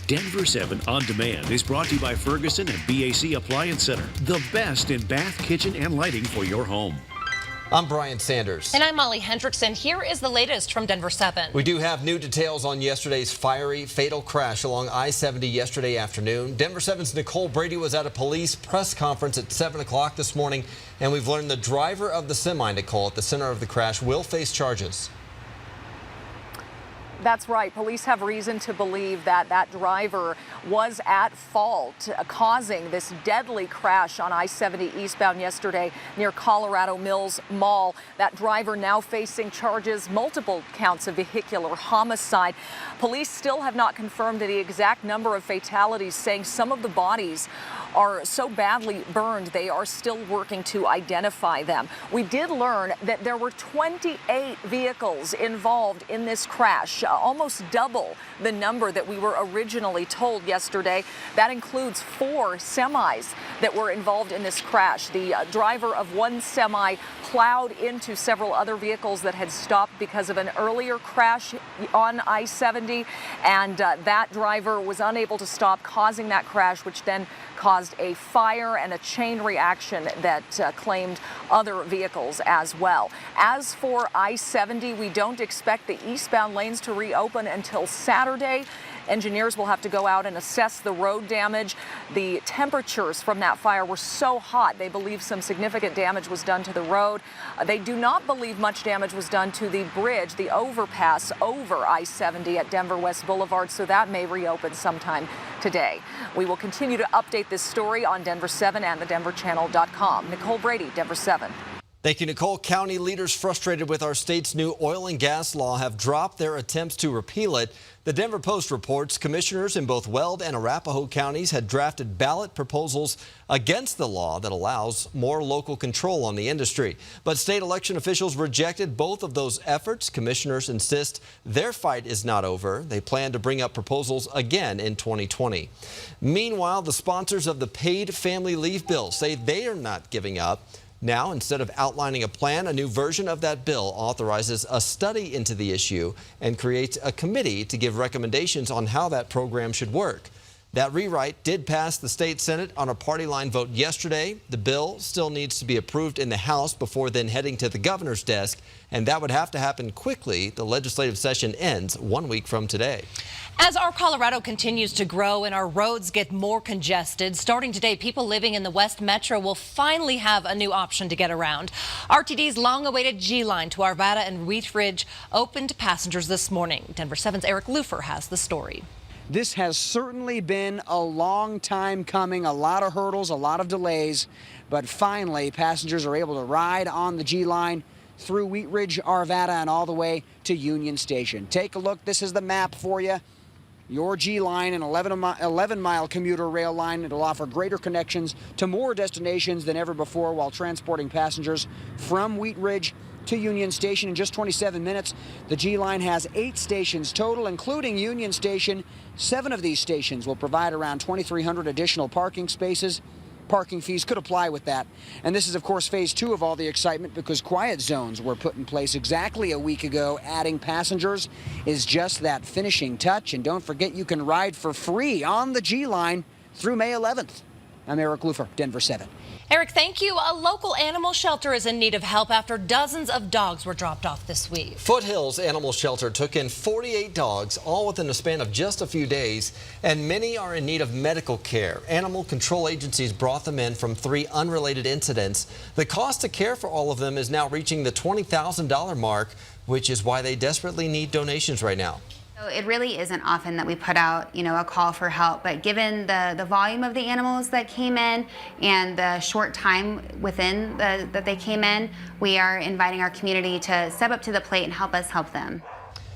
Denver 7 On Demand is brought to you by Ferguson and BAC Appliance Center, the best in bath, kitchen, and lighting for your home. I'm Brian Sanders. And I'm Molly Hendrickson. Here is the latest from Denver 7. We do have new details on yesterday's fiery, fatal crash along I-70 yesterday afternoon. Denver 7's Nicole Brady was at a police press conference at 7 o'clock this morning, and we've learned the driver of the semi, Nicole, at the center of the crash will face charges. That's right. Police have reason to believe that that driver was at fault, causing this deadly crash on I-70 eastbound yesterday near Colorado Mills Mall. That driver now facing charges, multiple counts of vehicular homicide. Police still have not confirmed the exact number of fatalities, saying some of the bodies are so badly burned they are still working to identify them. We did learn that there were 28 vehicles involved in this crash, almost double the number that we were originally told yesterday. That includes 4 semis that were involved in this crash. The driver of one semi plowed into several other vehicles that had stopped because of an earlier crash on I-70, and that driver was unable to stop, causing that crash, which then caused a fire and a chain reaction that claimed other vehicles as well. As for I-70, we don't expect the eastbound lanes to reopen until Saturday. Engineers will have to go out and assess the road damage. The temperatures from that fire were so hot, they believe some significant damage was done to the road. They do not believe much damage was done to the bridge, the overpass over I-70 at Denver West Boulevard, so that may reopen sometime today. We will continue to update this story on Denver 7 and thedenverchannel.com. Nicole Brady, Denver 7. Thank you, Nicole. County leaders frustrated with our state's new oil and gas law have dropped their attempts to repeal it. The Denver Post reports commissioners in both Weld and Arapahoe counties had drafted ballot proposals against the law that allows more local control on the industry. But state election officials rejected both of those efforts. Commissioners insist their fight is not over. They plan to bring up proposals again in 2020. Meanwhile, the sponsors of the paid family leave bill say they are not giving up. Now, instead of outlining a plan, a new version of that bill authorizes a study into the issue and creates a committee to give recommendations on how that program should work. That rewrite did pass the state Senate on a party line vote yesterday. The bill still needs to be approved in the House before then heading to the governor's desk, and that would have to happen quickly. The legislative session ends 1 week from today. As our Colorado continues to grow and our roads get more congested, starting today, people living in the West Metro will finally have a new option to get around. RTD's long-awaited G-line to Arvada and Wheat Ridge opened to passengers this morning. Denver 7's Eric Lufer has the story. This has certainly been a long time coming, a lot of hurdles, a lot of delays, but finally passengers are able to ride on the G-line through Wheat Ridge, Arvada, and all the way to Union Station. Take a look. This is the map for you. Your G-line, an 11-mile commuter rail line. It'll offer greater connections to more destinations than ever before while transporting passengers from Wheat Ridge to Union Station in just 27 minutes. The G-line has 8 stations total, including Union Station. 7 of these stations will provide around 2,300 additional parking spaces. Parking fees could apply with that. And this is, of course, phase 2 of all the excitement because quiet zones were put in place exactly a week ago. Adding passengers is just that finishing touch. And don't forget, you can ride for free on the G-line through May 11th. I'm Eric Lufer, Denver 7. Eric, thank you. A local animal shelter is in need of help after dozens of dogs were dropped off this week. Foothills Animal Shelter took in 48 dogs, all within a span of just a few days, and many are in need of medical care. Animal control agencies brought them in from 3 unrelated incidents. The cost to care for all of them is now reaching the $20,000 mark, which is why they desperately need donations right now. So it really isn't often that we put out, a call for help, but given the volume of the animals that came in and the short time within that they came in, we are inviting our community to step up to the plate and help us help them.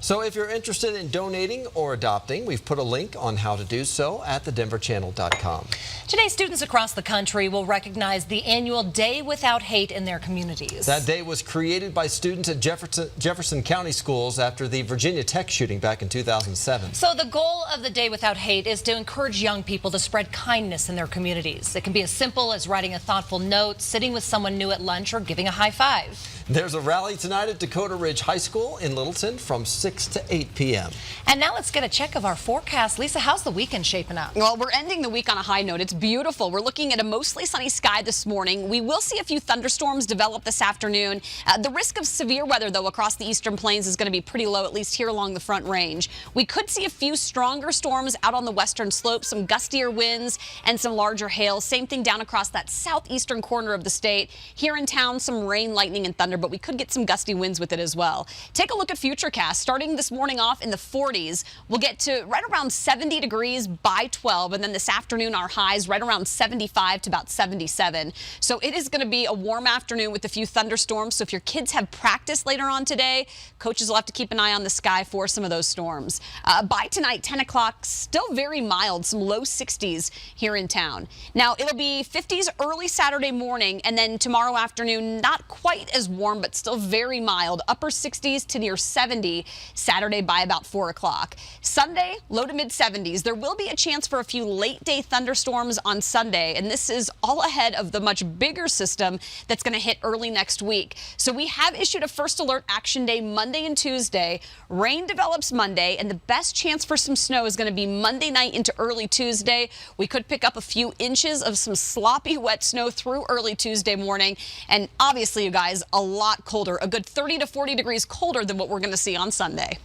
So if you're interested in donating or adopting, we've put a link on how to do so at thedenverchannel.com. Today, students across the country will recognize the annual Day Without Hate in their communities. That day was created by students at Jefferson County schools after the Virginia Tech shooting back in 2007. So the goal of the Day Without Hate is to encourage young people to spread kindness in their communities. It can be as simple as writing a thoughtful note, sitting with someone new at lunch, or giving a high five. There's a rally tonight at Dakota Ridge High School in Littleton from 6 to 8 p.m. And now let's get a check of our forecast. Lisa, how's the weekend shaping up? Well, we're ending the week on a high note. It's beautiful. We're looking at a mostly sunny sky this morning. We will see a few thunderstorms develop this afternoon. The risk of severe weather, though, across the eastern plains is going to be pretty low, at least here along the Front Range. We could see a few stronger storms out on the western slope, some gustier winds and some larger hail. Same thing down across that southeastern corner of the state. Here in town, some rain, lightning, and thunder, but we could get some gusty winds with it as well. Take a look at Futurecast. Starting this morning off in the 40s, we'll get to right around 70 degrees by 12, and then this afternoon our highs right around 75 to about 77. So it is going to be a warm afternoon with a few thunderstorms. So if your kids have practice later on today, coaches will have to keep an eye on the sky for some of those storms. By tonight, 10 o'clock, still very mild, some low 60s here in town. Now it'll be 50s early Saturday morning, and then tomorrow afternoon, not quite as warm, but still very mild, upper 60s to near 70 Saturday by about 4 o'clock. Sunday, low to mid 70s. There will be a chance for a few late day thunderstorms on Sunday, and this is all ahead of the much bigger system that's going to hit early next week. So we have issued a first alert action day Monday and Tuesday. Rain develops Monday, and the best chance for some snow is going to be Monday night into early Tuesday. We could pick up a few inches of some sloppy wet snow through early Tuesday morning, and obviously, you guys, a lot colder, a good 30 to 40 degrees colder than what we're going to see on Sunday.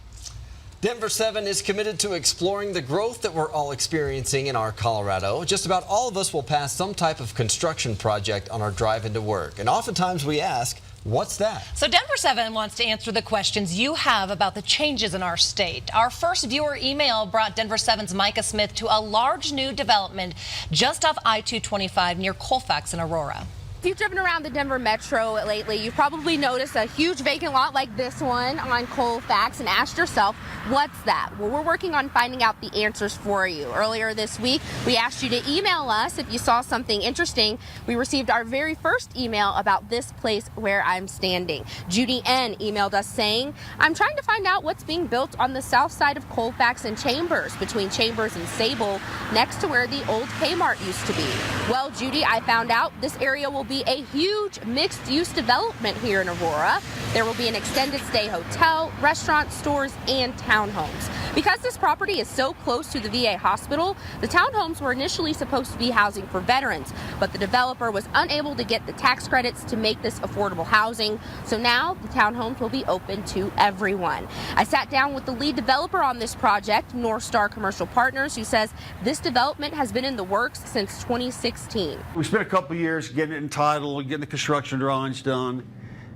Denver 7 is committed to exploring the growth that we're all experiencing in our Colorado. Just about all of us will pass some type of construction project on our drive into work. And oftentimes we ask, what's that? So Denver 7 wants to answer the questions you have about the changes in our state. Our first viewer email brought Denver 7's Micah Smith to a large new development just off I-225 near Colfax in Aurora. If you've driven around the Denver Metro lately, you've probably noticed a huge vacant lot like this one on Colfax and asked yourself, what's that? Well, we're working on finding out the answers for you. Earlier this week, we asked you to email us if you saw something interesting. We received our very first email about this place where I'm standing. Judy N. emailed us saying, I'm trying to find out what's being built on the south side of Colfax and Chambers, between Chambers and Sable, next to where the old Kmart used to be. Well, Judy, I found out this area will be a huge mixed-use development here in Aurora. There will be an extended stay hotel, restaurant, stores, and townhomes. Because this property is so close to the VA hospital, the townhomes were initially supposed to be housing for veterans, but the developer was unable to get the tax credits to make this affordable housing. So now the townhomes will be open to everyone. I sat down with the lead developer on this project, North Star Commercial Partners, who says this development has been in the works since 2016. We spent a couple of years getting it entitled, getting the construction drawings done,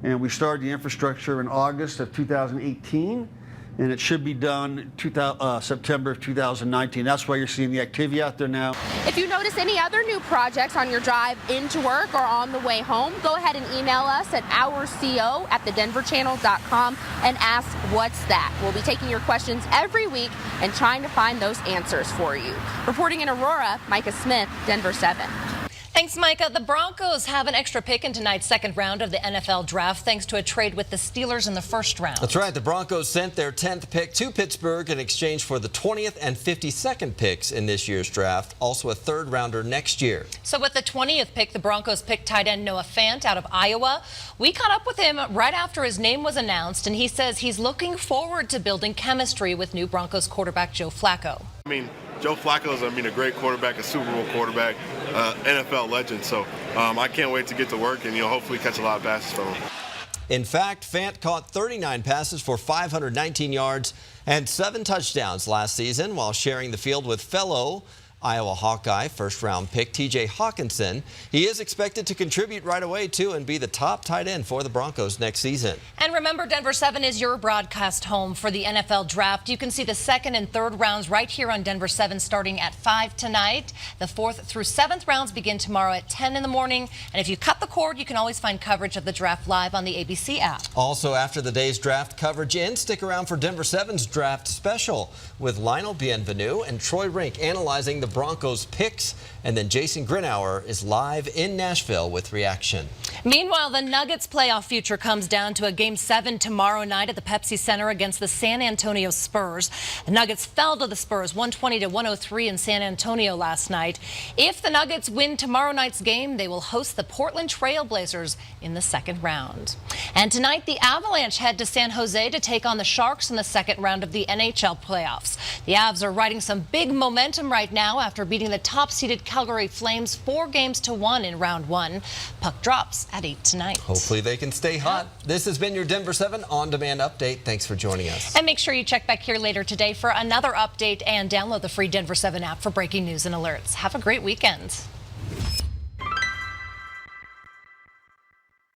and we started the infrastructure in August of 2018. And it should be done September of 2019. That's why you're seeing the activity out there now. If you notice any other new projects on your drive into work or on the way home, go ahead and email us at ourco@thedenverchannel.com and ask, what's that? We'll be taking your questions every week and trying to find those answers for you. Reporting in Aurora, Micah Smith, Denver 7. Thanks, Micah. The Broncos have an extra pick in tonight's second round of the NFL draft thanks to a trade with the Steelers in the first round. That's right. The Broncos sent their 10th pick to Pittsburgh in exchange for the 20th and 52nd picks in this year's draft, also a third rounder next year. So with the 20th pick, the Broncos picked tight end Noah Fant out of Iowa. We caught up with him right after his name was announced, and he says he's looking forward to building chemistry with new Broncos quarterback Joe Flacco. Joe Flacco is, a great quarterback, a Super Bowl quarterback, NFL legend. So I can't wait to get to work and, hopefully catch a lot of passes from him. In fact, Fant caught 39 passes for 519 yards and 7 touchdowns last season while sharing the field with fellow Iowa Hawkeye first-round pick TJ Hawkinson. He is expected to contribute right away, too, and be the top tight end for the Broncos next season. And remember, Denver 7 is your broadcast home for the NFL Draft. You can see the second and third rounds right here on Denver 7 starting at 5 tonight. The 4th through 7th rounds begin tomorrow at 10 in the morning. And if you cut the cord, you can always find coverage of the draft live on the ABC app. Also, after the day's draft coverage ends, stick around for Denver 7's draft special with Lionel Bienvenu and Troy Rink analyzing the Broncos picks. And then Jason Grinauer is live in Nashville with reaction. Meanwhile, the Nuggets' playoff future comes down to a Game 7 tomorrow night at the Pepsi Center against the San Antonio Spurs. The Nuggets fell to the Spurs 120-103 in San Antonio last night. If the Nuggets win tomorrow night's game, they will host the Portland Trail Blazers in the second round. And tonight, the Avalanche head to San Jose to take on the Sharks in the second round of the NHL playoffs. The Avs are riding some big momentum right now after beating the top-seeded Calgary Flames 4-1 in round 1. Puck drops at 8 tonight. Hopefully they can stay hot. This has been your Denver 7 on-demand update. Thanks for joining us. And make sure you check back here later today for another update and download the free Denver 7 app for breaking news and alerts. Have a great weekend.